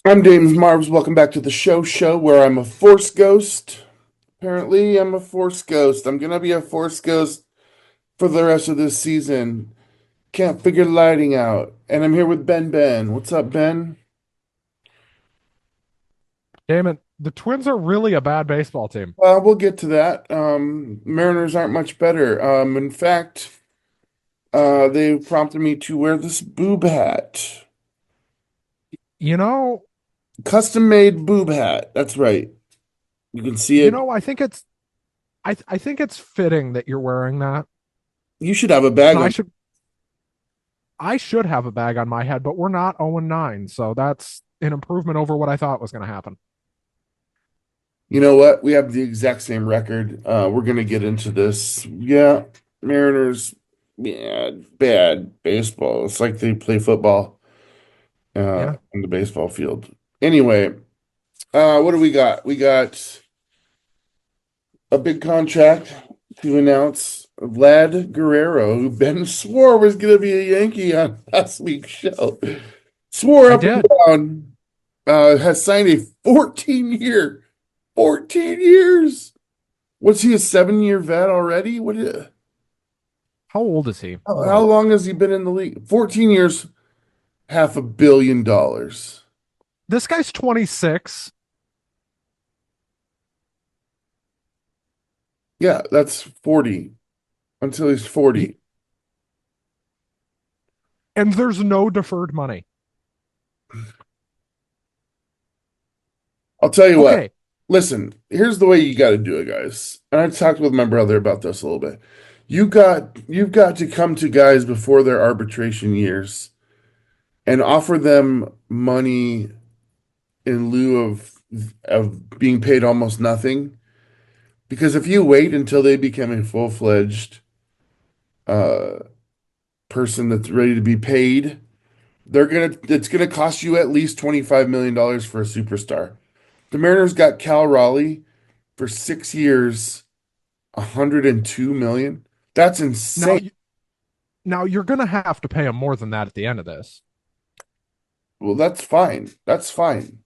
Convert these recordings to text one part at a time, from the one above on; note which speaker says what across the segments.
Speaker 1: I'm James Marves. Welcome back to the show where I'm a force ghost. Apparently, I'm a force ghost. I'm gonna be a force ghost for the rest of this season. Can't figure lighting out. And I'm here with Ben. What's up, Ben?
Speaker 2: Damn it. The Twins are really a bad baseball team.
Speaker 1: We'll get to that. Mariners aren't much better. In fact, they prompted me to wear this boob hat.
Speaker 2: You know,
Speaker 1: Custom made boob hat. That's right. You can see
Speaker 2: you
Speaker 1: it.
Speaker 2: know, I think it's I think it's fitting that you're wearing that.
Speaker 1: You should have a bag
Speaker 2: And I
Speaker 1: on.
Speaker 2: should I should have a bag on my head, but we're not 0-9, so that's an improvement over what I thought was going to happen.
Speaker 1: You know what? We have the exact same record. We're gonna get into this. Yeah, Mariners, yeah, bad baseball. It's like they play football
Speaker 2: Yeah.
Speaker 1: on the baseball field. Anyway, what do we got? We got a big contract to announce Vlad Guerrero, who Ben swore was gonna be a Yankee on last week's show. Swore
Speaker 2: I
Speaker 1: up and
Speaker 2: did.
Speaker 1: down, has signed a 14 years. What's he, a 7 year vet already?
Speaker 2: How old is he?
Speaker 1: How long has he been in the league? 14 years, $500 million.
Speaker 2: This guy's 26
Speaker 1: Yeah, that's 40 until he's 40.
Speaker 2: and there's no deferred money.
Speaker 1: I'll tell you what.
Speaker 2: Okay.
Speaker 1: Listen, here's the way you got to do it, guys. And I talked with my brother about this a little bit. You've got to come to guys before their arbitration years and offer them money in lieu of being paid almost nothing. Because if you wait until they become a full-fledged uh, person that's ready to be paid, it's gonna cost you at least $25 million for a superstar. The Mariners got Cal Raleigh for 6 years, 102 million. That's
Speaker 2: Now
Speaker 1: insane.
Speaker 2: now you're going to have to pay him more than that at the end of this.
Speaker 1: Well, that's fine. That's fine.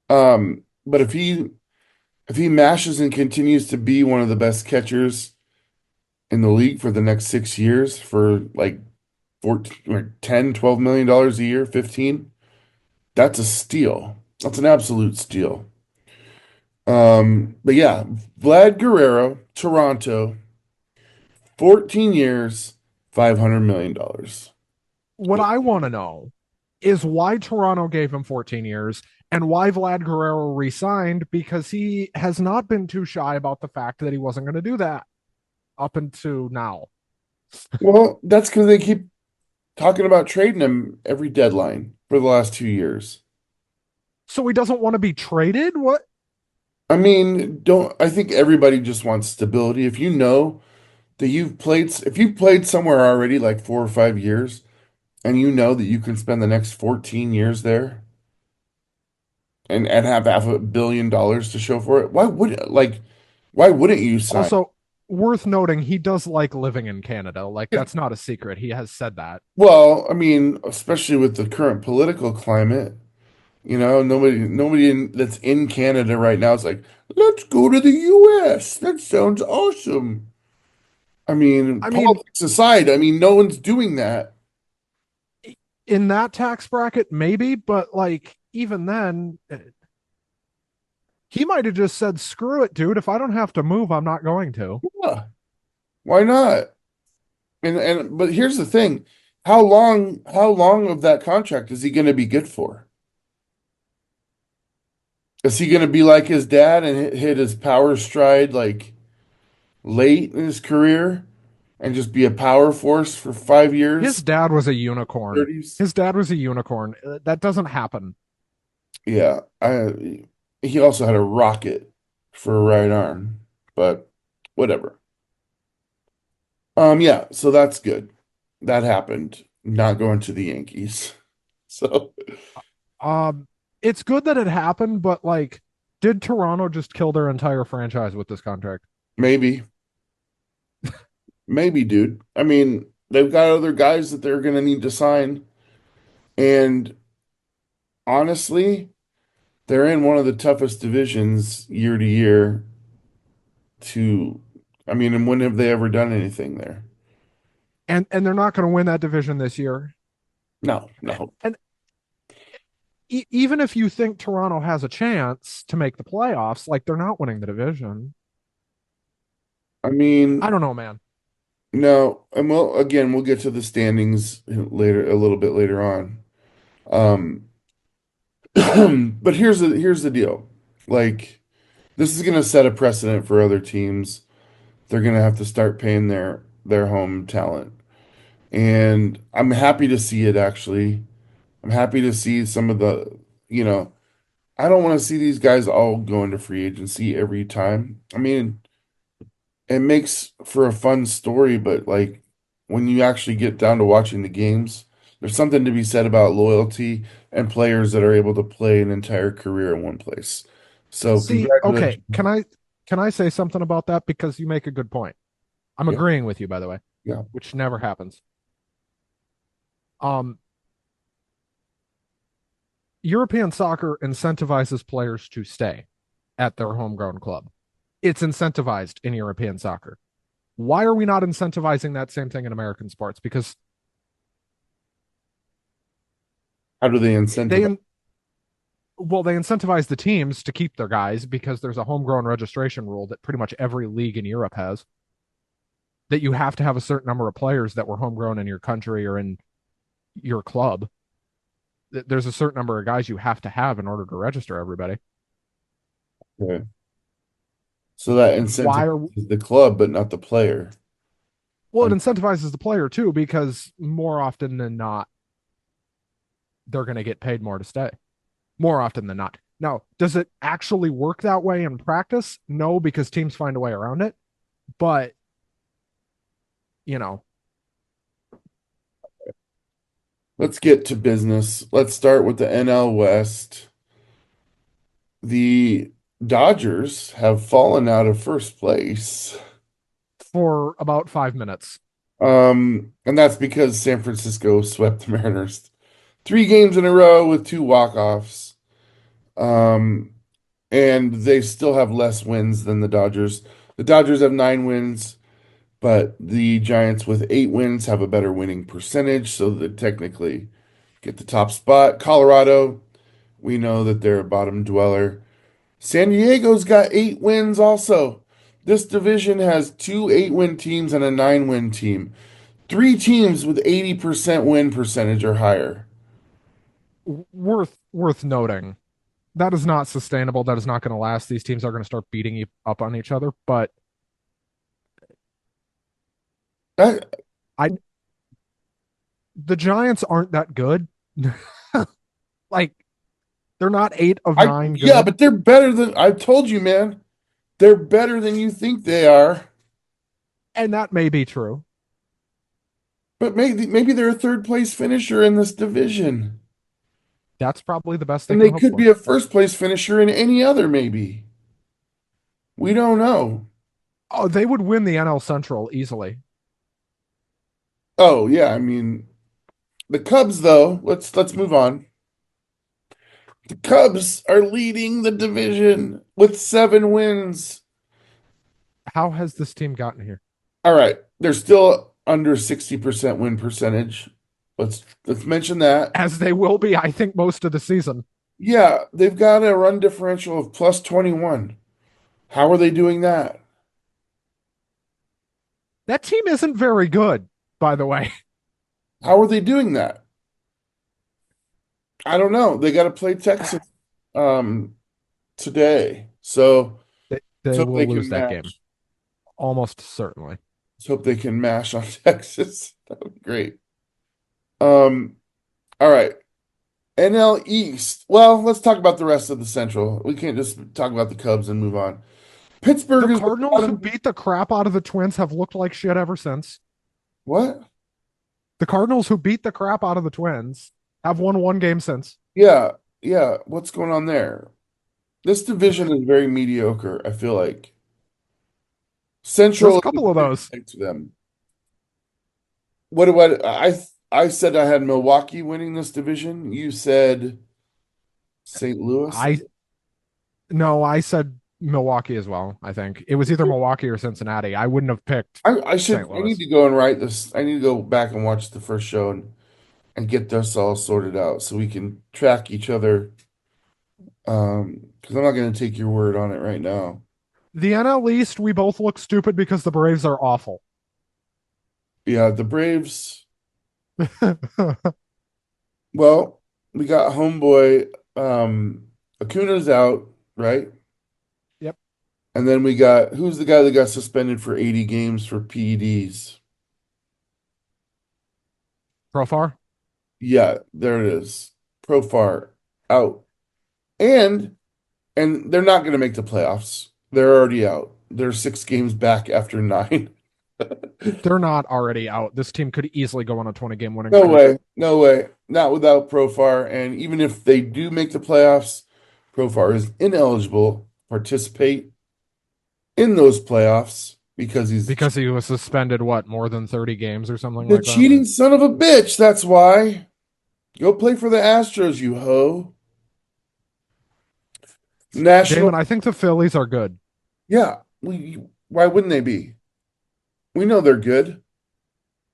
Speaker 1: But if he mashes and continues to be one of the best catchers in the league for the next 6 years for like 14 or 10, $12 million a year, 15, that's a steal. That's an absolute steal. But yeah, Vlad Guerrero, Toronto, 14 years, $500 million.
Speaker 2: What I want to know is why Toronto gave him 14 years and why Vlad Guerrero resigned, because he has not been too shy about the fact that he wasn't going to do that up until now.
Speaker 1: Well, that's because they keep talking about trading him every deadline for the last 2 years.
Speaker 2: So he doesn't want to be traded? What?
Speaker 1: I mean, don't I think everybody just wants stability. If you know that if you've played somewhere already like 4 or 5 years, and you know that you can spend the next 14 years there and have $500 million to show for it, why wouldn't you sign?
Speaker 2: Also, worth noting, he does like living in Canada. Like, that's not a secret. He has said that.
Speaker 1: Well, I mean, especially with the current political climate, nobody that's in Canada right now is like, let's go to the US. That sounds awesome. I mean,
Speaker 2: I mean,
Speaker 1: politics aside, I mean, no one's doing that.
Speaker 2: in that tax bracket, maybe, but like, even then, he might have just said, screw it, dude. If I don't have to move, I'm not going to.
Speaker 1: Yeah, why not? But here's the thing. How long of that contract is he going to be good for? Is he going to be like his dad and hit his power stride like late in his career and just be a power force for 5 years,
Speaker 2: His dad was a unicorn.
Speaker 1: 30s?
Speaker 2: His dad was a unicorn. That doesn't happen.
Speaker 1: Yeah, he also had a rocket for a right arm, but whatever. Yeah, so that's good. That happened. Not going to the Yankees. So
Speaker 2: Um, it's good that it happened, but like, did Toronto just kill their entire franchise with this contract?
Speaker 1: maybe, maybe, dude. I mean, they've got other guys that they're gonna need to sign, and honestly. they're in one of the toughest divisions year to year to, I mean, and when have they ever done anything there?
Speaker 2: And they're not going to win that division this year.
Speaker 1: No, no.
Speaker 2: And even if you think Toronto has a chance to make the playoffs, like they're not winning the division.
Speaker 1: I
Speaker 2: I
Speaker 1: mean,
Speaker 2: don't know, man.
Speaker 1: no, and we'll again we'll get to the standings later a little bit later on. Um, but here's the deal. Like this is gonna set a precedent for other teams. They're gonna have to start paying their home talent. And I'm happy to see it actually. I'm happy to see some of the, you know, I don't want to see these guys all go into free agency every time. I mean, it makes for a fun story, but like when you actually get down to watching the games, there's something to be said about loyalty and players that are able to play an entire career in one place. So
Speaker 2: See, okay,
Speaker 1: congratulations.
Speaker 2: can I say something about that because you make a good point. I'm
Speaker 1: Yeah,
Speaker 2: agreeing with you, by the way,
Speaker 1: yeah.
Speaker 2: which never happens. Um, European soccer incentivizes players to stay at their homegrown club. It's incentivized in European soccer. Why are we not incentivizing that same thing in American sports? Because
Speaker 1: How do they incentivize?
Speaker 2: they well, they incentivize the teams to keep their guys because there's a homegrown registration rule that pretty much every league in Europe has, that you have to have a certain number of players that were homegrown in your country or in your club. There's a certain number of guys you have to have in order to register everybody.
Speaker 1: Okay. So that
Speaker 2: Why are
Speaker 1: incentivizes the club, but not the player.
Speaker 2: Well, it
Speaker 1: Um,
Speaker 2: incentivizes the player too because more often than not they're going to get paid more to stay. More often than not. Now, does it actually work that way in practice? No, because teams find a way around it. But, you know,
Speaker 1: let's get to business. Let's start with the NL West. The Dodgers have fallen out of first place.
Speaker 2: for about 5 minutes.
Speaker 1: And that's because San Francisco swept the Mariners 3 games in a row with 2 walk-offs. Um, and they still have less wins than the Dodgers. The Dodgers have 9 wins, but the Giants with 8 wins have a better winning percentage, so they technically get the top spot. Colorado, we know that they're a bottom dweller. San Diego's got 8 wins also. This division has two 8 win teams and a 9 win team. 3 teams with 80% win percentage or higher.
Speaker 2: Worth noting. That is not sustainable. That is not going to last. These teams are going to start beating up on each other. But
Speaker 1: That,
Speaker 2: I, the Giants aren't that good. Like they're not 8 of 9
Speaker 1: yeah,
Speaker 2: good,
Speaker 1: but they're better than I told you, man. They're better than you think they are.
Speaker 2: and that may be true.
Speaker 1: But maybe they're a third place finisher in this division.
Speaker 2: That's probably the best they
Speaker 1: And
Speaker 2: can
Speaker 1: they
Speaker 2: hope
Speaker 1: could be
Speaker 2: for.
Speaker 1: a first place finisher in any other, maybe. We don't know.
Speaker 2: Oh, they would win the NL Central easily.
Speaker 1: Oh, yeah, I mean, the Cubs though, let's move on. The Cubs are leading the division with 7 wins.
Speaker 2: How has this team gotten here?
Speaker 1: All right, they're still under 60% win percentage. Let's mention that.
Speaker 2: As they will be, I think, most of the season.
Speaker 1: Yeah, they've got a run differential of plus 21. How are they doing that?
Speaker 2: That team isn't very good, by the way.
Speaker 1: How are they doing that? I don't know. They got to play Texas um today. So let's
Speaker 2: They
Speaker 1: hope they
Speaker 2: will lose
Speaker 1: can
Speaker 2: that game,
Speaker 1: match.
Speaker 2: almost certainly.
Speaker 1: Let's hope they can mash on Texas. That would be great. Um, all right. NL East. Well, let's talk about the rest of the Central. We can't just talk about the Cubs and move on.
Speaker 2: The
Speaker 1: Pittsburgh is the
Speaker 2: Cardinals, who
Speaker 1: bottom.
Speaker 2: beat the crap out of the Twins, have looked like shit ever since.
Speaker 1: What?
Speaker 2: The Cardinals, who beat the crap out of the Twins, have won one game since.
Speaker 1: Yeah, yeah. What's going on there? This division is very mediocre, I feel like.
Speaker 2: There's a
Speaker 1: Central is
Speaker 2: couple of
Speaker 1: a
Speaker 2: those.
Speaker 1: big to them. What do I said I had Milwaukee winning this division. You said St.
Speaker 2: I
Speaker 1: Louis.
Speaker 2: No, I said Milwaukee as well. I think it was either Milwaukee or Cincinnati. I wouldn't have picked St.
Speaker 1: I need
Speaker 2: Louis.
Speaker 1: to go and write this. I need to go back and watch the first show and get this all sorted out so we can track each other. Because I'm not going to take your word on it right now.
Speaker 2: The NL East, we both look stupid because the Braves are awful.
Speaker 1: Yeah, the Braves. Well, we got homeboy. Acuna's out, right?
Speaker 2: Yep.
Speaker 1: And then we got who's the guy that got suspended for 80 games for PEDs?
Speaker 2: Profar.
Speaker 1: Yeah, there it is. Profar out. And they're not going to make the playoffs. They're already out. They're 6 games back after nine.
Speaker 2: They're not already out. This team could easily go on a 20 game winning
Speaker 1: No
Speaker 2: streak.
Speaker 1: way. No way. Not without Profar. And even if they do make the playoffs, Profar is ineligible to participate in those playoffs because
Speaker 2: Because he was suspended, what, more than 30 games or something
Speaker 1: the
Speaker 2: like that?
Speaker 1: cheating son of a bitch. That's why. Go play for the Astros, you hoe. National.
Speaker 2: Damon, I think the Phillies are good.
Speaker 1: Yeah. Why wouldn't they be? We know they're good.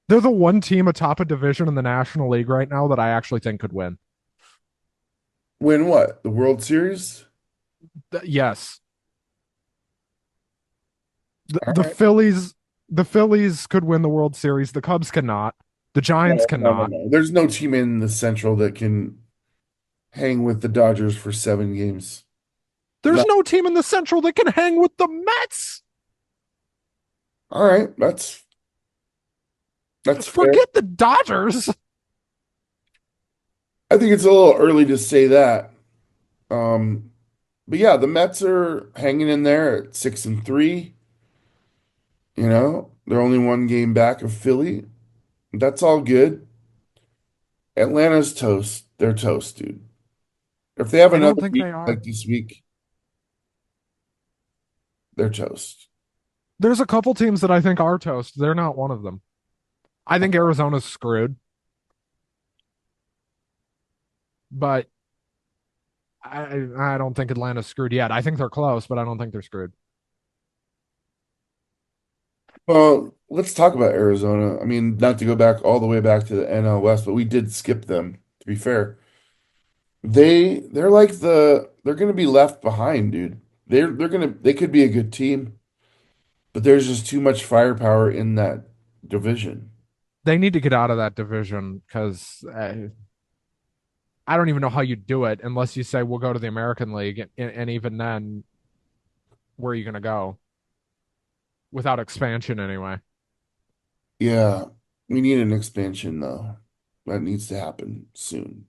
Speaker 2: They're the one team atop a division in the National League right now that I actually think could win.
Speaker 1: Win what? The World Series?
Speaker 2: Yes. The,
Speaker 1: All
Speaker 2: the
Speaker 1: right.
Speaker 2: Phillies the Phillies could win the World Series. The Cubs cannot. The Giants
Speaker 1: No, no, no,
Speaker 2: cannot.
Speaker 1: no. There's no team in the Central that can hang with the Dodgers for 7 games.
Speaker 2: There's
Speaker 1: No.
Speaker 2: no team in the Central that can hang with the Mets.
Speaker 1: All right. That's fair.
Speaker 2: Forget the Dodgers.
Speaker 1: I think it's a little early to say that. Um, but yeah, the Mets are hanging in there at 6-3. They're only 1 game back of Philly. That's all good. Atlanta's toast. They're toast, dude. If they have
Speaker 2: I don't
Speaker 1: another
Speaker 2: think
Speaker 1: week
Speaker 2: they are.
Speaker 1: like this week, they're toast.
Speaker 2: There's a couple teams that I think are toast. They're not one of them. I think Arizona's screwed, but I don't think Atlanta's screwed yet. I think they're close, but I don't think they're screwed.
Speaker 1: Well, let's talk about Arizona. I mean, not to go back all the way back to the NL West, but we did skip them, to be fair. They're like they're gonna be left behind, dude. They could be a good team, but there's just too much firepower in that division.
Speaker 2: They need to get out of that division because I don't even know how you do it unless you say we'll go to the American League, and even then, where are you going to go without expansion anyway?
Speaker 1: Yeah, we need an expansion though. That needs to happen soon.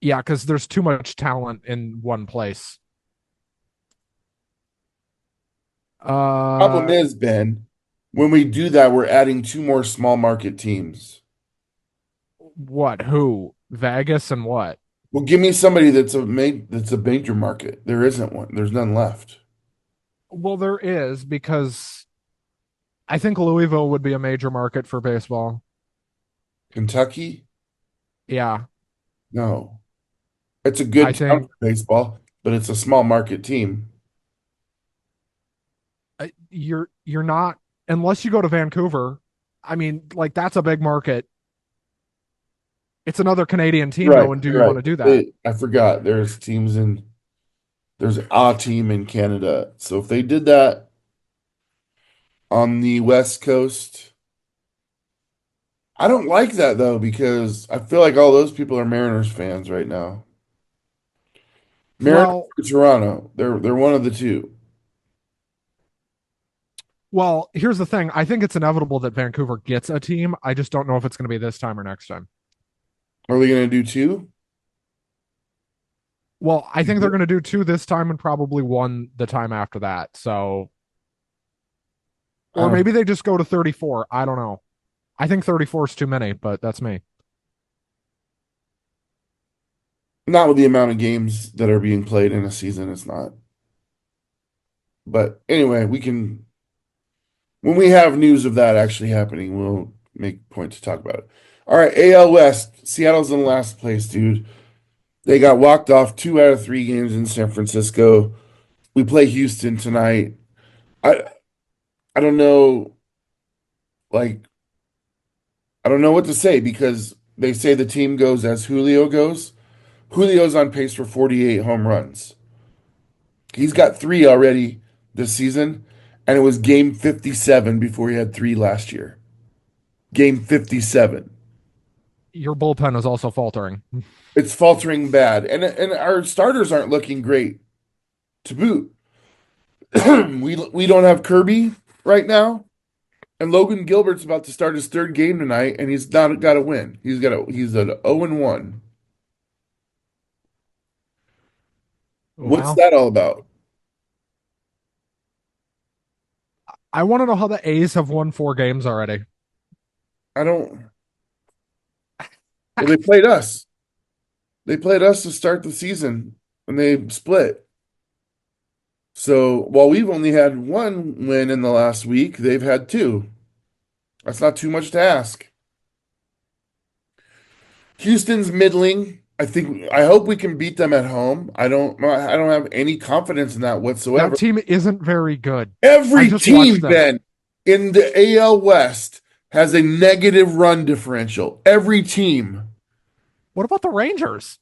Speaker 2: Yeah, because there's too much talent in one place.
Speaker 1: Problem
Speaker 2: Uh,
Speaker 1: is, Ben, when we do that, we're adding 2 more small market teams.
Speaker 2: what? Who? Vegas and what?
Speaker 1: Well, give me somebody that's a major market. There isn't one. There's none left.
Speaker 2: Well, there is because I think Louisville would be a major market for baseball.
Speaker 1: Kentucky?
Speaker 2: Yeah,
Speaker 1: No. It's a
Speaker 2: I
Speaker 1: good town
Speaker 2: think
Speaker 1: for baseball, but it's a small market team.
Speaker 2: you're not unless you go to Vancouver. I mean, like that's a big market. It's another Canadian team
Speaker 1: Right,
Speaker 2: though, and do
Speaker 1: you're
Speaker 2: you want
Speaker 1: right.
Speaker 2: to do that?
Speaker 1: I forgot. There's a team in Canada. So if they did that on the West Coast, I don't like that though because I feel like all those people are Mariners fans right now. Mariners
Speaker 2: Well,
Speaker 1: or Toronto. They're one of the two.
Speaker 2: well, here's the thing. I think it's inevitable that Vancouver gets a team. I just don't know if it's going to be this time or next time.
Speaker 1: Are they going to do two?
Speaker 2: Well, I think they're going to do two this time and probably one the time after that. So,
Speaker 1: I
Speaker 2: or
Speaker 1: don't,
Speaker 2: maybe they just go to 34. I don't know. I think 34 is too many, but that's me.
Speaker 1: not with the amount of games that are being played in a season. It's not. But anyway, when we have news of that actually happening, we'll make point to talk about it. All right, AL West. Seattle's in last place, dude. They got walked off 2 out of 3 games in San Francisco. We play Houston tonight. I I don't know, like I don't know what to say because they say the team goes as Julio goes. Julio's on pace for 48 home runs. He's got 3 already this season, and it was game 57 before he had 3 last year. Game 57.
Speaker 2: Your bullpen is also faltering.
Speaker 1: It's faltering bad, and our starters aren't looking great to boot. We don't have Kirby right now, and Logan Gilbert's about to start his 3rd game tonight, and he's not got a win. He's an 0-1. What's
Speaker 2: Wow.
Speaker 1: that all about?
Speaker 2: I want to know how the A's have won 4 games already.
Speaker 1: I don't. Well, they played us. They played us to start the season, and they split. So while we've only had 1 win in the last week, they've had 2. That's not too much to ask. Houston's middling. I hope we can beat them at home. I don't have any confidence in that
Speaker 2: That
Speaker 1: whatsoever.
Speaker 2: team isn't very good. I
Speaker 1: Every
Speaker 2: just watched
Speaker 1: team,
Speaker 2: them.
Speaker 1: Ben, in the AL West has a negative run differential. Every team.
Speaker 2: What about the Rangers?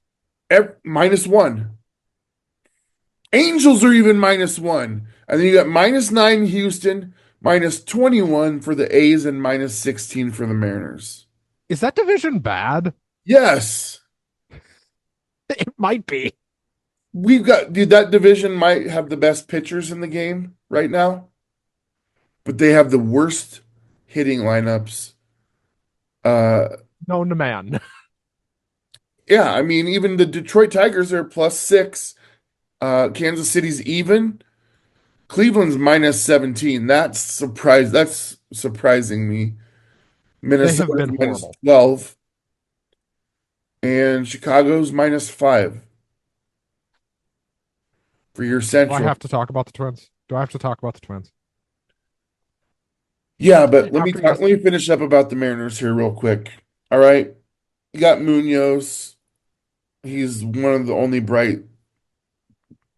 Speaker 1: -1. Angels are even -1. And then you got -9 Houston, -21 for the A's, and -16 for the Mariners.
Speaker 2: Is that division bad?
Speaker 1: Yes.
Speaker 2: It might be.
Speaker 1: Dude, that division might have the best pitchers in the game right now, but they have the worst hitting lineups. Uh,
Speaker 2: Known to man.
Speaker 1: yeah, I mean, even the Detroit Tigers are +6. Kansas City's even. Cleveland's -17. That's surprising me.
Speaker 2: They have
Speaker 1: Minnesota's
Speaker 2: been horrible.
Speaker 1: -12, and Chicago's -5 for your
Speaker 2: Do I
Speaker 1: Central.
Speaker 2: have to talk about the Twins? Do I have to talk about the Twins?
Speaker 1: Yeah, but let me
Speaker 2: After
Speaker 1: talk.
Speaker 2: yes,
Speaker 1: Let me finish up about the Mariners here real quick. All right, you got Munoz. He's one of the only bright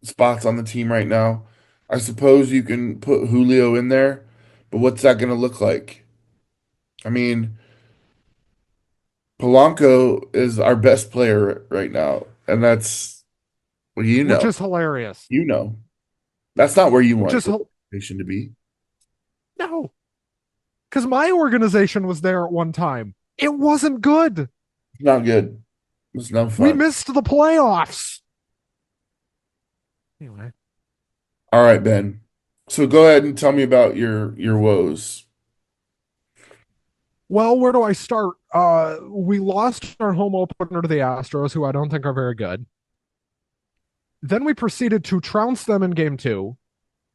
Speaker 1: spots on the team right now. I suppose you can put Julio in there, but what's that going to look like? I mean, Polanco is our best player right now, and that's well,
Speaker 2: which is hilarious.
Speaker 1: you know, that's not where you
Speaker 2: Which
Speaker 1: want
Speaker 2: is
Speaker 1: your organization to be.
Speaker 2: no, because my organization was there at one time. It wasn't good.
Speaker 1: It's not good. It's no
Speaker 2: We
Speaker 1: fun.
Speaker 2: missed the playoffs. Anyway,
Speaker 1: All right, Ben. So go ahead and tell me about your woes.
Speaker 2: well, where do I start? We lost our home opener to the Astros, who I don't think are very good. Then we proceeded to trounce them in game 2.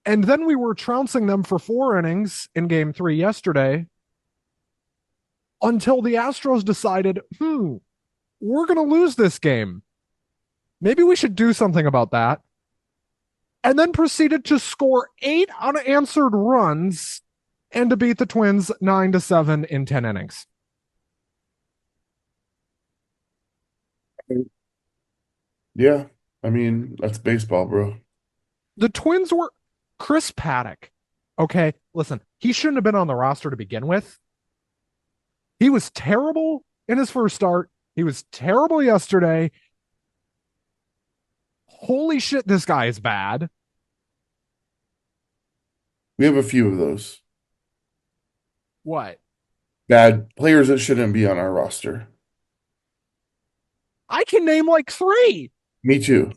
Speaker 2: And then we were trouncing them for 4 innings in game 3 yesterday until the Astros decided, we're going to lose this game. Maybe we should do something about that. And then proceeded to score 8 unanswered runs and to beat the Twins 9-7 in 10 innings.
Speaker 1: Yeah, I mean, that's baseball, bro.
Speaker 2: The Twins were Chris Paddock. Okay, listen, he shouldn't have been on the roster to begin with. He was terrible in his first start. He was terrible yesterday. Holy shit, this guy is bad.
Speaker 1: We have a few of those
Speaker 2: What?
Speaker 1: bad players that shouldn't be on our roster.
Speaker 2: I can name like 3
Speaker 1: Me too.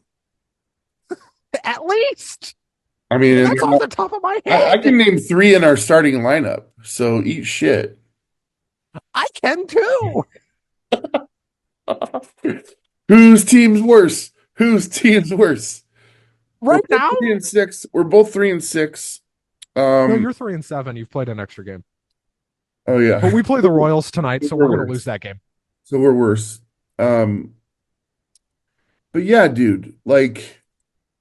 Speaker 2: at least.
Speaker 1: I mean,
Speaker 2: That's off the top of my
Speaker 1: I
Speaker 2: head.
Speaker 1: can name 3 in our starting lineup. So eat shit.
Speaker 2: I can too.
Speaker 1: Whose team's worse? Whose team's worse? We're
Speaker 2: Right
Speaker 1: both
Speaker 2: now?
Speaker 1: 3-6. We're both 3-6.
Speaker 2: No,
Speaker 1: Um.
Speaker 2: you're 3-7. You've played an extra game.
Speaker 1: Oh yeah.
Speaker 2: But we play the Royals tonight, so we're
Speaker 1: We're
Speaker 2: going to lose
Speaker 1: worse.
Speaker 2: that game.
Speaker 1: So we're worse. Um. But yeah, dude. Like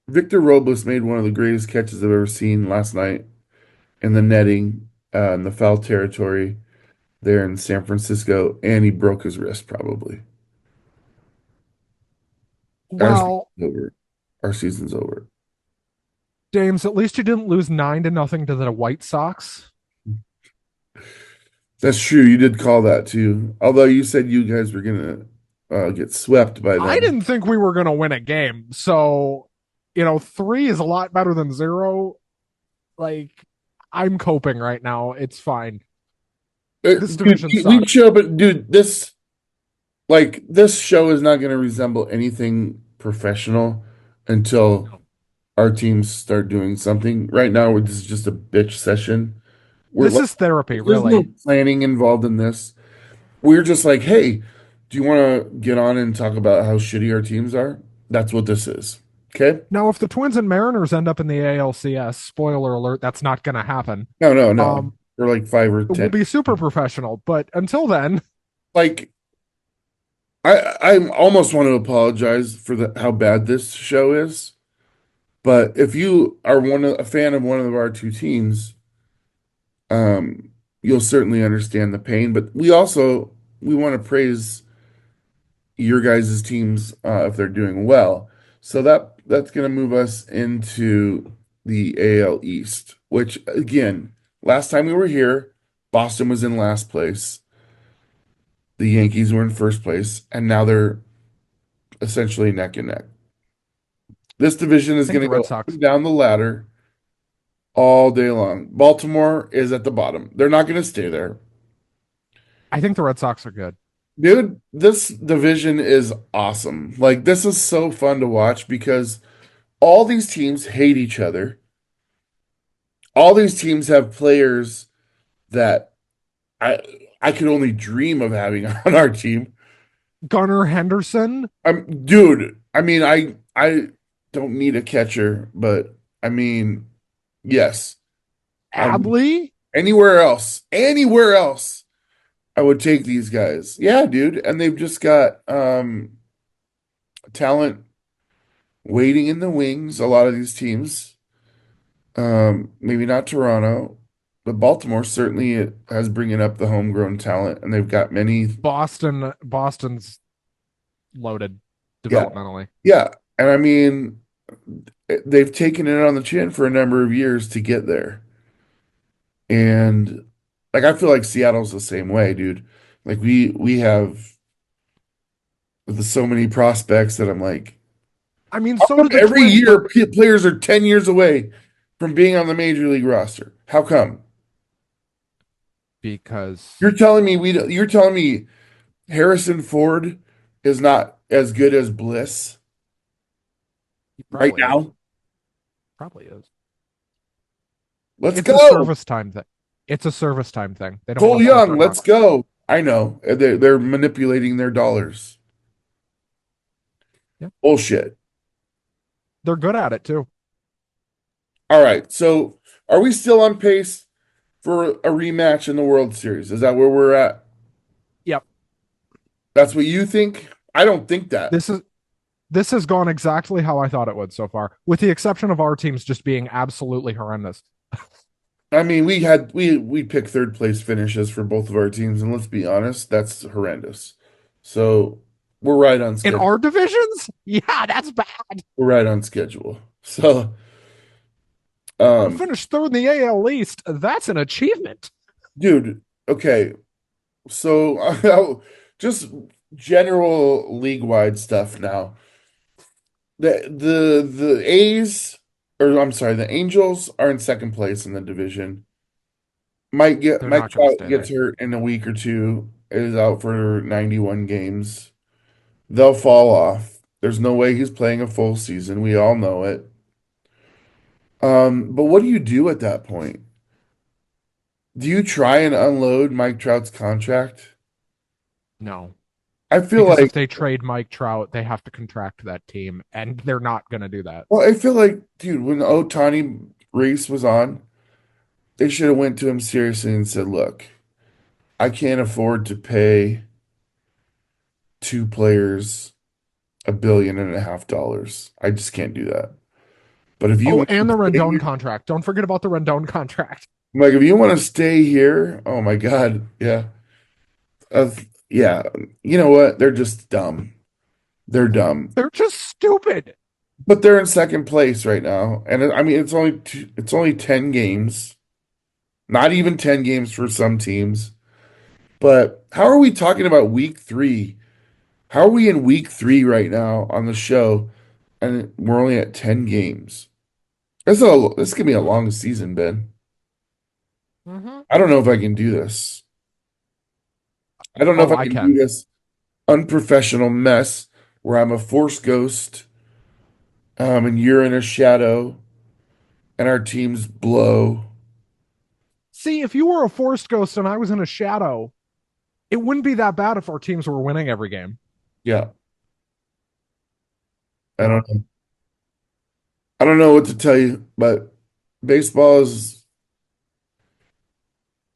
Speaker 1: Victor Robles made one of the greatest catches I've ever seen last night in the netting, in the foul territory there in San Francisco, and he broke his wrist probably. Our season's
Speaker 2: Well,
Speaker 1: over. Our season's over.
Speaker 2: James, at least you didn't lose 9-0 to the White Sox.
Speaker 1: That's true. You did call that too. Although you said you guys were gonna get swept by
Speaker 2: I
Speaker 1: them.
Speaker 2: didn't think we were going to win a game. So, 3 is a lot better than 0. Like, I'm coping right now. It's fine. This
Speaker 1: Dude,
Speaker 2: division
Speaker 1: we
Speaker 2: sucks.
Speaker 1: show, but dude, this show is not gonna resemble anything professional until our teams start doing something. Right now, this is just a bitch session. We're
Speaker 2: This
Speaker 1: like,
Speaker 2: is therapy,
Speaker 1: there's no
Speaker 2: really.
Speaker 1: planning involved in this. We're just like, hey, do you want to get on and talk about how shitty our teams are? That's what this is. Okay?
Speaker 2: Now, if the Twins and Mariners end up in the ALCS, spoiler alert, that's not going to happen.
Speaker 1: No, no, no.
Speaker 2: Um,
Speaker 1: We're like 5 or 10.
Speaker 2: we'll be super professional. But until then,
Speaker 1: Like, I almost want to apologize for how bad this show is. But if you are a fan of one of our two teams, um, you'll certainly understand the pain. But we want to praise your guys' teams if they're doing well. So that's going to move us into the AL East, which again, last time we were here, Boston was in last place. The Yankees were in first place, and now they're essentially neck and neck. This division
Speaker 2: I
Speaker 1: is
Speaker 2: think
Speaker 1: going
Speaker 2: the
Speaker 1: to go
Speaker 2: Red
Speaker 1: up
Speaker 2: Sox.
Speaker 1: and down the ladder all day long. Baltimore is at the bottom. They're not going to stay there.
Speaker 2: I think the Red Sox are good.
Speaker 1: Dude, this division is awesome. Like, this is so fun to watch because all these teams hate each other. All these teams have players that I I could only dream of having on our team.
Speaker 2: Gunnar Henderson,
Speaker 1: Dude, I mean, I don't need a catcher, but I mean, yes. Um,
Speaker 2: Adley,
Speaker 1: anywhere else, I would take these guys. Yeah, dude, and they've just got talent waiting in the wings. A lot of these teams, maybe not Toronto, but Baltimore certainly has bringing up the homegrown talent, and they've got many.
Speaker 2: Boston's loaded
Speaker 1: Yeah,
Speaker 2: developmentally.
Speaker 1: yeah, and I mean, they've taken it on the chin for a number of years to get there, and like I feel like Seattle's the same way, dude. Like we have so many prospects that I'm like,
Speaker 2: I mean,
Speaker 1: how
Speaker 2: so
Speaker 1: come
Speaker 2: do the
Speaker 1: every
Speaker 2: Twins, but
Speaker 1: year players are 10 years away from being on the major league roster? How come?
Speaker 2: because
Speaker 1: You're telling me Harrison Ford is not as good as Bliss
Speaker 2: he
Speaker 1: right
Speaker 2: probably is.
Speaker 1: now?
Speaker 2: Probably is.
Speaker 1: Let's
Speaker 2: It's a
Speaker 1: go.
Speaker 2: service time thing. It's a service time thing. They don't
Speaker 1: Cole
Speaker 2: want to start their
Speaker 1: Young, let's
Speaker 2: clock.
Speaker 1: go. I know. They're manipulating their dollars.
Speaker 2: Yeah,
Speaker 1: Bullshit.
Speaker 2: they're good at it too.
Speaker 1: All right. So are we still on pace for a rematch in the World Series? Is that where we're at?
Speaker 2: Yep.
Speaker 1: That's what you think? I don't think that.
Speaker 2: This is this has gone exactly how I thought it would so far, with the exception of our teams just being absolutely horrendous.
Speaker 1: I mean, we picked third place finishes for both of our teams, and let's be honest, that's horrendous. So we're right on
Speaker 2: In
Speaker 1: schedule.
Speaker 2: our divisions, yeah, that's bad.
Speaker 1: We're right on schedule. So,
Speaker 2: To
Speaker 1: um,
Speaker 2: finish third in the AL East, that's an achievement.
Speaker 1: dude, okay. So just general league-wide stuff now. The A's, or I'm sorry, the Angels are in second place in the division.
Speaker 2: They're
Speaker 1: Mike
Speaker 2: not going to
Speaker 1: Trout
Speaker 2: stay
Speaker 1: gets
Speaker 2: there.
Speaker 1: hurt in a week or two, is out for 91 games. They'll fall off. There's no way he's playing a full season. We all know it. But what do you do at that point? Do you try and unload Mike Trout's contract?
Speaker 2: No,
Speaker 1: I feel
Speaker 2: because if
Speaker 1: like,
Speaker 2: they trade Mike Trout, they have to contract that team, and they're not going to do that.
Speaker 1: well, I feel like, dude, when Otani race was on, they should have went to him seriously and said, "Look, I can't afford to pay two players $1.5 billion. I just can't do that. But if you
Speaker 2: Oh,
Speaker 1: want
Speaker 2: and
Speaker 1: to
Speaker 2: the
Speaker 1: stay
Speaker 2: Rendon
Speaker 1: here,
Speaker 2: contract. Don't forget about the Rendon contract.
Speaker 1: like if you want to stay here, oh my God, yeah, uh, yeah. You know what? They're just dumb. They're dumb.
Speaker 2: They're just stupid.
Speaker 1: But they're in second place right now. And I mean it's only 10 games. Not even 10 games for some teams. But how are we talking about week 3? How are we in week 3 right now on the show and we're only at 10 games? This could be a long season, Ben.
Speaker 2: Mm-hmm.
Speaker 1: I don't know if I can do this. I don't know if
Speaker 2: Oh,
Speaker 1: I
Speaker 2: I
Speaker 1: can do
Speaker 2: can.
Speaker 1: this unprofessional mess where I'm a force ghost, and you're in a shadow, and our teams blow.
Speaker 2: See, if you were a Force Ghost and I was in a shadow, it wouldn't be that bad if our teams were winning every game.
Speaker 1: Yeah, I
Speaker 2: But
Speaker 1: don't know. I don't know what to tell you, but baseball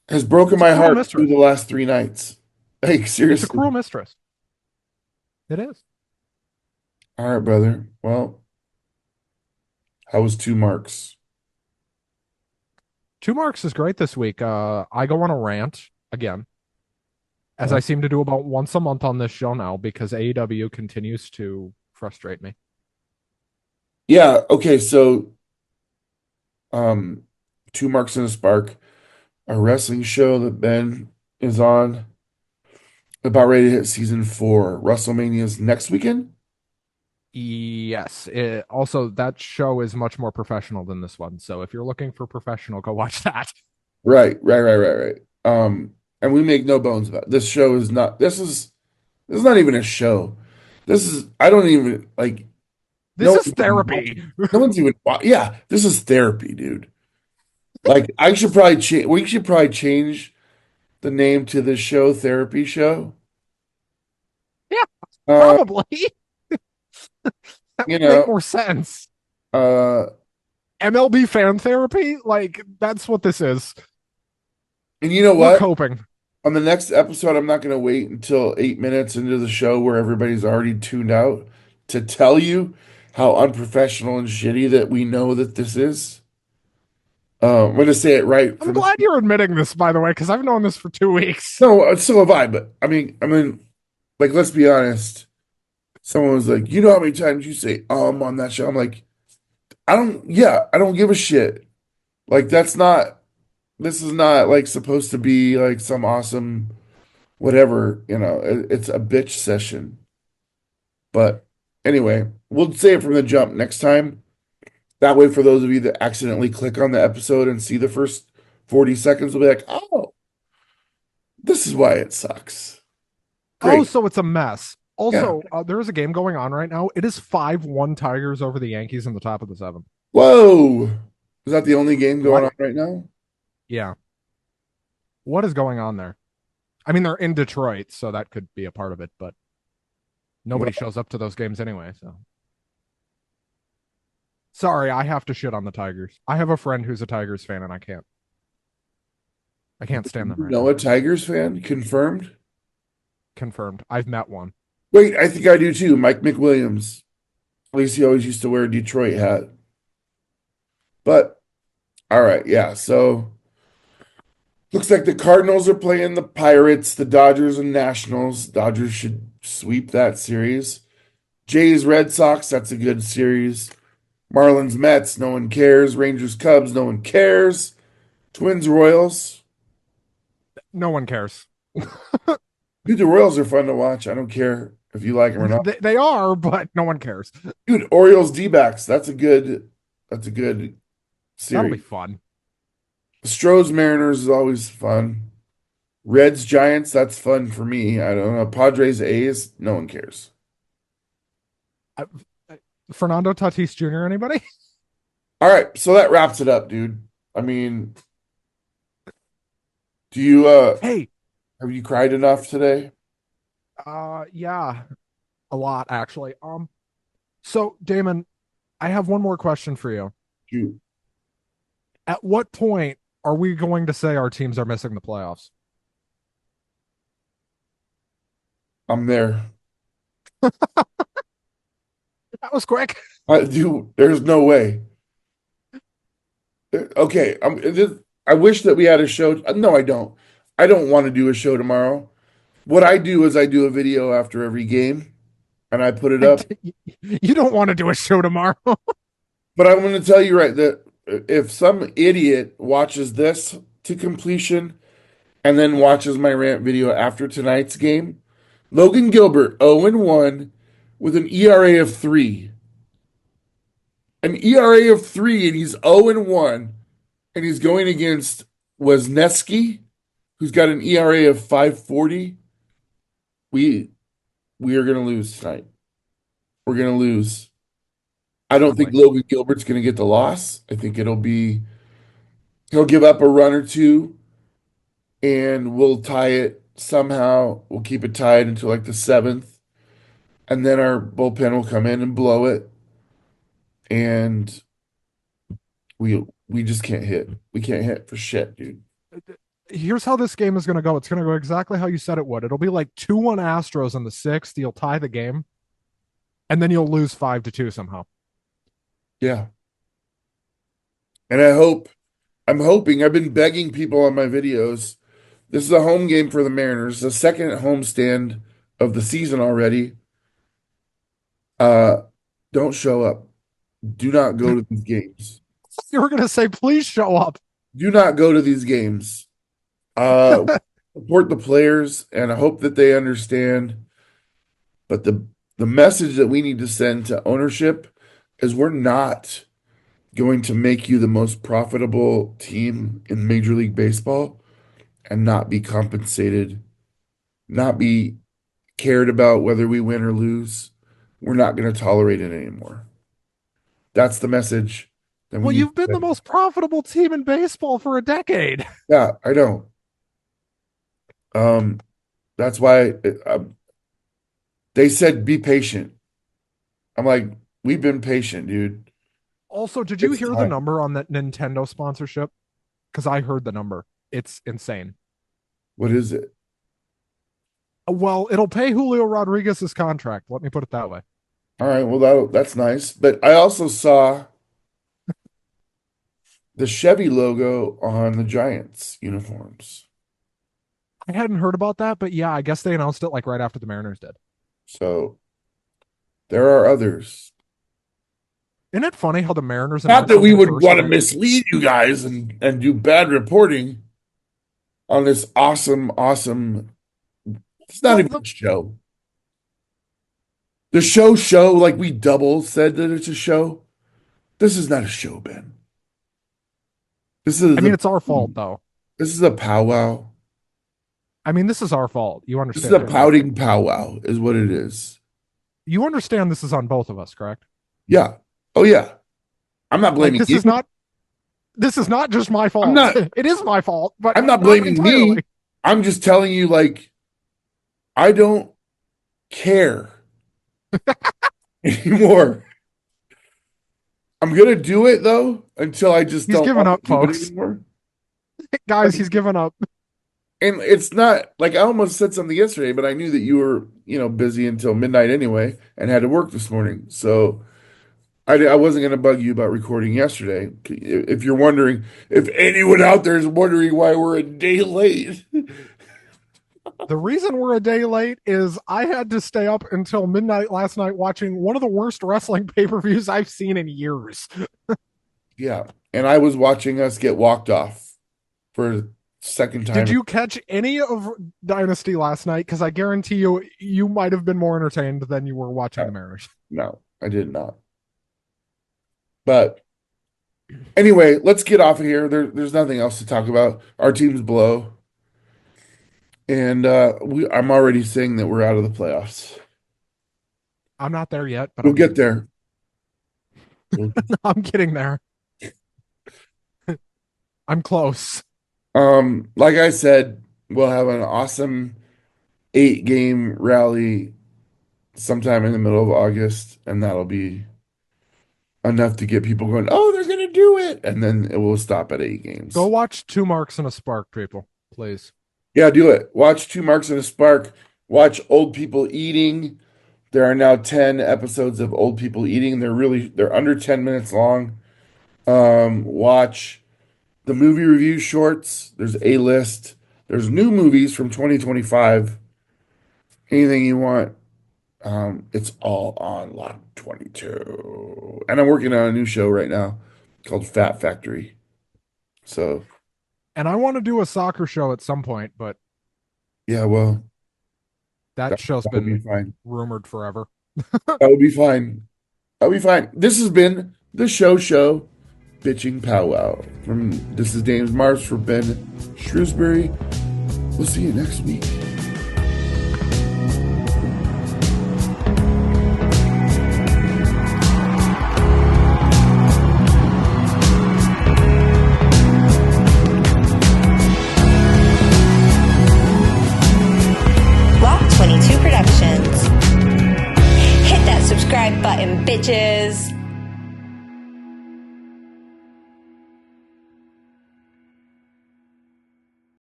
Speaker 1: has broken
Speaker 2: it's a
Speaker 1: my
Speaker 2: cruel
Speaker 1: heart through the
Speaker 2: mistress.
Speaker 1: last 3 nights. Like
Speaker 2: It's a cruel
Speaker 1: seriously.
Speaker 2: mistress. It is.
Speaker 1: All right, brother. Well, how was 2 marks?
Speaker 2: Two marks is great this week. I go on a rant again, as
Speaker 1: Uh,
Speaker 2: I seem to do about once a month on this show now, because AEW continues to frustrate me.
Speaker 1: yeah. Okay. So, um, 2 marks and a spark, a wrestling show that Ben is on, about ready to hit season 4. WrestleMania's next weekend.
Speaker 2: Yes. Also, that show is much more professional than this one. So if you're looking for professional, go watch that.
Speaker 1: Right, right, right, right, right. And we make no bones about it. This show is not. This is not even a show. This is. I don't even like. No
Speaker 2: This is
Speaker 1: one's even
Speaker 2: therapy.
Speaker 1: watching. No one's even. Yeah, this is therapy, dude. Like I should probably change. We should probably change the name to the show Therapy Show.
Speaker 2: Yeah,
Speaker 1: Uh,
Speaker 2: probably. That
Speaker 1: you
Speaker 2: would make
Speaker 1: know.
Speaker 2: more sense.
Speaker 1: Uh,
Speaker 2: MLB fan therapy? Like, that's what this is.
Speaker 1: and you know
Speaker 2: We're
Speaker 1: what?
Speaker 2: coping.
Speaker 1: On the next episode, I'm not going to wait until 8 minutes into the show where everybody's already tuned out to tell you how unprofessional and shitty that we know that this is. I'm going to say it right
Speaker 2: I'm
Speaker 1: from
Speaker 2: glad you're admitting this, by the way, because I've known this for 2 weeks.
Speaker 1: no, so have I. But I mean, like, let's be honest. Someone was like, you know how many times you say on that show? I'm like, I don't. Yeah, I don't give a shit. Like, that's not. This is not like supposed to be like some awesome whatever. It's a bitch session. But anyway, we'll say it from the jump next time. That way, for those of you that accidentally click on the episode and see the first 40 seconds, will be like, oh, this is why it sucks.
Speaker 2: Oh,
Speaker 1: Great.
Speaker 2: so it's a mess.
Speaker 1: Yeah.
Speaker 2: Also, there is a game going on right now. It is 5-1 Tigers over the Yankees in the top of the seventh.
Speaker 1: Whoa. Is that the only game going
Speaker 2: What?
Speaker 1: on right now?
Speaker 2: Yeah. What is going on there? I mean, they're in Detroit, so that could be a part of it, but
Speaker 1: Well,
Speaker 2: nobody shows up to those games anyway, so. Sorry, I have to shit on the Tigers. I have a friend who's a Tigers fan, and I can't. I can't stand them right now.
Speaker 1: a Tigers fan? Confirmed?
Speaker 2: Confirmed. I've met one.
Speaker 1: Wait, I think I do too. Mike McWilliams. At least he always used to wear a Detroit hat. But, all right. Yeah. So, looks like the Cardinals are playing the Pirates, the Dodgers, and Nationals. Dodgers should sweep that series. Jays, Red Sox, that's a good series. Marlins, Mets, no one cares. Rangers, Cubs, no one cares. Twins, Royals.
Speaker 2: No one cares.
Speaker 1: Dude, the Royals are fun to watch. I don't care if you like them or not.
Speaker 2: They are, but no one cares.
Speaker 1: Dude, Orioles, D-backs, that's a good
Speaker 2: That'll be
Speaker 1: series.
Speaker 2: fun.
Speaker 1: Stros, Mariners is always fun. Reds, Giants, that's fun for me. I don't know. Padres, A's, no one cares.
Speaker 2: Uh, Fernando Tatis Jr., anybody?
Speaker 1: All right, so that wraps it up, dude. I mean, do you
Speaker 2: Hey,
Speaker 1: have you cried enough today?
Speaker 2: yeah, a lot actually. So Damon, I have one more question for you.
Speaker 1: You,
Speaker 2: At what point are we going to say our teams are missing the playoffs?
Speaker 1: I'm there.
Speaker 2: That was quick.
Speaker 1: There's no way. Okay, I wish that we had a show. No, I don't. I don't want to do a show tomorrow. What I do is I do a video after every game, and I put it up.
Speaker 2: You don't want to do a show tomorrow.
Speaker 1: But I'm going to tell you right that if some idiot watches this to completion and then watches my rant video after tonight's game, Logan Gilbert 0-1 with an ERA of 3. An ERA of 3 and he's 0-1 and he's going against Wesneski, who's got an ERA of 5.40. We we are going to lose tonight. We're going to lose. I don't think
Speaker 2: Probably.
Speaker 1: Logan Gilbert's going to get the loss. I think he'll give up a run or two and we'll tie it somehow. We'll keep it tied until like the seventh, and then our bullpen will come in and blow it, and we just can't hit. We can't hit for shit, dude.
Speaker 2: Here's how this game is going to go. It's going to go exactly how you said it would. It'll be like 2-1 Astros in the sixth. You'll tie the game, and then you'll lose 5-2 somehow.
Speaker 1: Yeah, and I'm hoping. I've been begging people on my videos. This is a home game for the Mariners, the second homestand of the season already. Uh, don't show up. Do not go to these games.
Speaker 2: You were going to say, please show up.
Speaker 1: Do not go to these games. Support the players, and I hope that they understand. But the message that we need to send to ownership is we're not going to make you the most profitable team in Major League Baseball and not be compensated, not be cared about whether we win or lose. We're not going to tolerate it anymore. That's the message that we
Speaker 2: Well,
Speaker 1: need
Speaker 2: you've
Speaker 1: to
Speaker 2: been the
Speaker 1: send.
Speaker 2: most profitable team in baseball for a decade.
Speaker 1: Yeah, I know. Um, that's why they said be patient. I'm like, we've been patient, dude.
Speaker 2: Also, did you
Speaker 1: It's
Speaker 2: hear the
Speaker 1: time.
Speaker 2: number on that Nintendo sponsorship? Because I heard the number. It's insane.
Speaker 1: What is it?
Speaker 2: Well, it'll pay Julio Rodriguez's contract. Let me put it that way.
Speaker 1: All right, well that's nice. But I also saw the Chevy logo on the Giants uniforms.
Speaker 2: I hadn't heard about that, but yeah, I guess they announced it like right after the Mariners did.
Speaker 1: So there are others.
Speaker 2: Isn't it funny how the Mariners
Speaker 1: Not
Speaker 2: announced
Speaker 1: that we
Speaker 2: something
Speaker 1: would
Speaker 2: first
Speaker 1: want to
Speaker 2: and
Speaker 1: mislead you guys and do bad reporting on this awesome. It's not
Speaker 2: well,
Speaker 1: even a show. The show like we double said that it's a show. This is not a show, Ben. This is
Speaker 2: I mean
Speaker 1: the
Speaker 2: it's our fault though.
Speaker 1: this is a powwow.
Speaker 2: I mean this is our fault. You
Speaker 1: This is a
Speaker 2: understand, right?
Speaker 1: pouting powwow, is what it is.
Speaker 2: You understand this is on both of us, correct?
Speaker 1: Yeah. Oh yeah. I'm not
Speaker 2: Like
Speaker 1: blaming you.
Speaker 2: this is not just my
Speaker 1: I'm
Speaker 2: fault.
Speaker 1: not
Speaker 2: It is my fault, but
Speaker 1: I'm not
Speaker 2: not
Speaker 1: blaming me.
Speaker 2: entirely.
Speaker 1: I'm just telling you, like, I don't care anymore. I'm gonna do it though until I just
Speaker 2: He's
Speaker 1: don't
Speaker 2: given
Speaker 1: want
Speaker 2: up,
Speaker 1: to do it
Speaker 2: folks.
Speaker 1: anymore.
Speaker 2: Guys,
Speaker 1: Like,
Speaker 2: he's given up.
Speaker 1: and it's not like I almost said something yesterday, but I knew that you were, busy until midnight anyway and had to work this morning. So I wasn't gonna bug you about recording yesterday. If you're wondering, if anyone out there is wondering why we're a day late,
Speaker 2: The reason we're a day late is I had to stay up until midnight last night watching one of the worst wrestling pay-per-views I've seen in years.
Speaker 1: yeah. And I was watching us get walked off for a second
Speaker 2: Did
Speaker 1: time.
Speaker 2: you catch any of Dynasty last night? Because I guarantee you might have been more entertained than you were watching the
Speaker 1: No,
Speaker 2: Mariners.
Speaker 1: no, I did not. But anyway, let's get off of here. There's nothing else to talk about. Our team's below, and I'm already saying that we're out of the playoffs.
Speaker 2: I'm not there yet, but
Speaker 1: We'll
Speaker 2: I'm
Speaker 1: get
Speaker 2: getting there.
Speaker 1: there. We'll-
Speaker 2: I'm getting there. I'm close.
Speaker 1: like I said, we'll have an awesome 8-game rally sometime in the middle of August, and that'll be enough to get people going, oh, they're gonna do it, and then it will stop at 8 games.
Speaker 2: Go watch Two Marks and a Spark, people, please.
Speaker 1: Yeah, do it. Watch Two Marks and a Spark. Watch Old People Eating. There are now 10 episodes of Old People Eating. They're under 10 minutes long. Watch the movie review shorts. There's A List. There's new movies from 2025. Anything you want. It's all on Lock 22. And I'm working on a new show right now called Fat Factory. So,
Speaker 2: And I want to do a soccer show at some point, but
Speaker 1: yeah, well,
Speaker 2: that show's
Speaker 1: that would be
Speaker 2: been
Speaker 1: fine.
Speaker 2: rumored forever.
Speaker 1: That would be fine. That'll be fine. This has been the show bitching powwow. This is James Mars for Ben Shrewsbury. We'll see you next week.
Speaker 3: Lock 22 Productions. Hit that subscribe button, bitches.